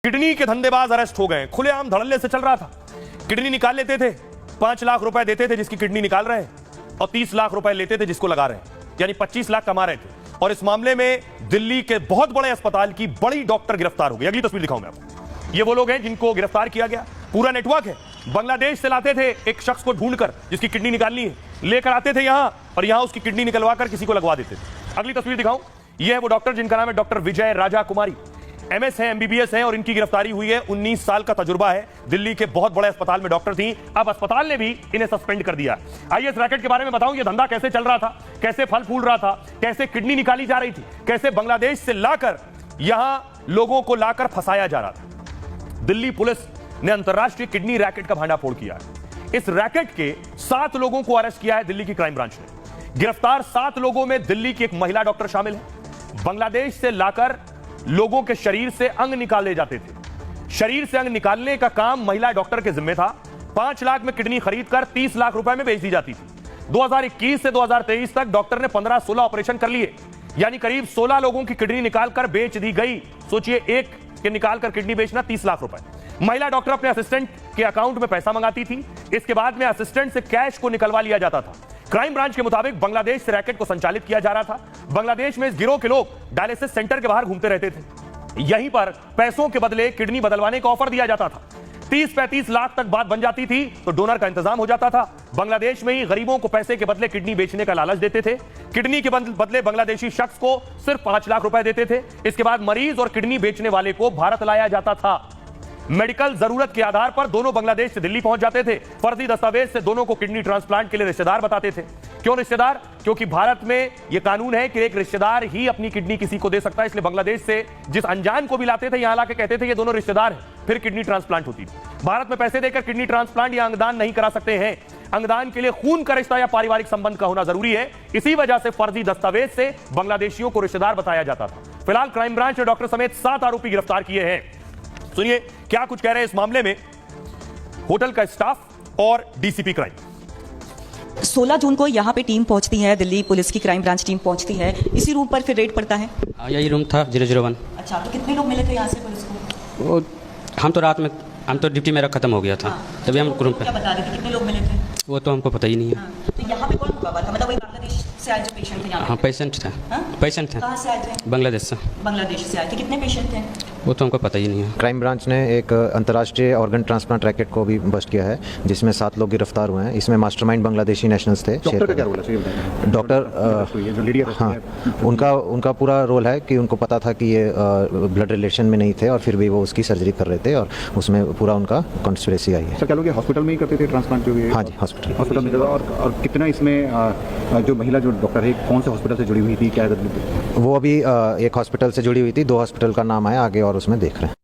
Kidney के धंधेबाज arrest हो गए। खुलेआम धड़ल्ले से चल रहा था। किडनी निकाल लेते थे, 5 लाख रुपए देते थे जिसकी किडनी निकाल रहे हैं, और 30 लाख रुपए लेते थे जिसको लगा रहे हैं, यानी 25 लाख कमा रहे थे। और इस मामले में दिल्ली के बहुत बड़े अस्पताल की बड़ी डॉक्टर गिरफ्तार हो गई। अगली तस्वीर दिखाऊं मैं आपको। ये वो लोग हैं जिनको गिरफ्तार किया गया। पूरा नेटवर्क है। बांग्लादेश से लाते थे एक शख्स को ढूंढकर जिसकी किडनी निकालनी है, लेकर आते थे यहां और यहां उसकी किडनी निकलवा कर किसी को लगवा देते थे। अगली तस्वीर दिखाऊं। ये है वो डॉक्टर जिनका नाम है डॉक्टर विजय राजा कुमारी। एमएस है, एमबीबीएस है और इनकी गिरफ्तारी हुई है। 19 साल का तजुर्बा है। दिल्ली के बहुत बड़े अस्पताल में डॉक्टर थी। अब अस्पताल ने भी इन्हें सस्पेंड कर दिया। आइए इस रैकेट के बारे में बताऊं। ये धंधा कैसे चल रहा था, कैसे फल फूल रहा था, कैसे किडनी निकाली जा रही थी, कैसे बांग्लादेश से लाकर यहां लोगों को लाकर फंसाया जा रहा था। दिल्ली पुलिस ने अंतरराष्ट्रीय किडनी रैकेट का भांडाफोड़ किया है। इस रैकेट के 7 लोगों को अरेस्ट किया है दिल्ली की क्राइम ब्रांच ने। गिरफ्तार 7 लोगों में दिल्ली की एक महिला डॉक्टर शामिल है। बांग्लादेश से लाकर लोगों के शरीर से अंग निकाले जाते थे। शरीर से अंग निकालने का काम महिला डॉक्टर के जिम्मे था। 5 लाख में किडनी खरीदकर 30 लाख रुपए में बेच दी जाती थी। 2021 से 2023 तक डॉक्टर ने 15-16 ऑपरेशन कर लिए, यानी करीब 16 लोगों की किडनी निकालकर बेच दी गई। सोचिए, एक के निकालकर किडनी बेचना 30 लाख रुपए। महिला डॉक्टर अपने असिस्टेंट के अकाउंट में पैसा मंगाती थी। इसके बाद में असिस्टेंट से कैश को निकलवा लिया जाता था। क्राइम ब्रांच के मुताबिक बांग्लादेश से रैकेट को संचालित किया जा रहा था। बांग्लादेश में इस गिरोह के लोग डायलिसिस सेंटर के बाहर घूमते रहते थे। यहीं पर पैसों के बदले किडनी बदलवाने का ऑफर दिया जाता था। 30-35 लाख तक बात बन जाती थी तो डोनर का इंतजाम हो जाता था। बांग्लादेश में ही गरीबों को पैसे के बदले किडनी बेचने का लालच देते थे। किडनी के बदले बांग्लादेशी शख्स को सिर्फ 5 लाख रुपए देते थे। इसके बाद मरीज और किडनी बेचने वाले को भारत लाया जाता था। मेडिकल जरूरत के आधार पर दोनों बांग्लादेश से दिल्ली पहुंच जाते थे। फर्जी दस्तावेज से दोनों को किडनी ट्रांसप्लांट के लिए रिश्तेदार बताते थे। क्यों रिश्तेदार? क्योंकि भारत में यह कानून है कि एक रिश्तेदार ही अपनी किडनी किसी को दे सकता है। इसलिए बांग्लादेश से जिस अनजान को भी लाते थे, यहां लाके कहते थे ये दोनों रिश्तेदार हैं, फिर किडनी ट्रांसप्लांट होती थी। भारत में पैसे देकर किडनी ट्रांसप्लांट या अंगदान नहीं करा सकते हैं। अंगदान के लिए खून का रिश्ता या पारिवारिक संबंध का होना जरूरी है। इसी वजह से फर्जी दस्तावेज से बांग्लादेशियों को रिश्तेदार बताया जाता था। फिलहाल क्राइम ब्रांच ने डॉक्टर समेत 7 आरोपी गिरफ्तार किए हैं। सुनिए क्या कुछ कह रहे हैं इस मामले में होटल का स्टाफ और डीसीपी क्राइम। 16 जून को यहाँ पे टीम पहुंचती है, दिल्ली पुलिस की क्राइम ब्रांच टीम पहुंचती है। इसी रूम पर फिर रेड पड़ता है। यही रूम था 001। अच्छा, तो कितने लोग मिले थे यहाँ से पुलिस को? वो हम तो रात में, हम तो ड्यूटी मेरा खत्म हो गया था। तभी हम रूम पे। क्या बता रहे थे, कितने लोग मिले थे? वो तो हमको पता ही नहीं है। तो यहाँ पे कौन हुआ था? मतलब वही बांग्लादेश से आए जो पेशेंट थे यहाँ पे? हाँ, पेशेंट थे। पेशेंट थे। कहाँ से आए थे? बांग्लादेश से। बांग्लादेश से आए थे। कितने पेशेंट थे? वो तो हमको पता ही नहीं है। क्राइम ब्रांच ने एक अंतर्राष्ट्रीय ऑर्गन ट्रांसप्लांट रैकेट को भी बस्ट किया है, जिसमें 7 लोग गिरफ्तार हुए हैं। इसमें मास्टरमाइंड बांग्लादेशी नेशनल्स थे। डॉक्टर का क्या रोल है? डॉक्टर, हाँ, उनका पूरा रोल है कि उनको पता था कि ये ब्लड रिलेशन में नहीं थे और फिर भी वो उसकी सर्जरी कर रहे थे और उसमें पूरा उनका कॉन्स्पिरेसी आई है। सर, क्या लोग हॉस्पिटल में ही करते थे ट्रांसप्लांट जो? हाँ जी, हॉस्पिटल में। और कितना इसमें जो महिला जो डॉक्टर है कौन से हॉस्पिटल से जुड़ी हुई थी, क्या? वो अभी एक हॉस्पिटल से जुड़ी हुई थी। 2 हॉस्पिटल का नाम है आगे और उसमें देख रहे हैं।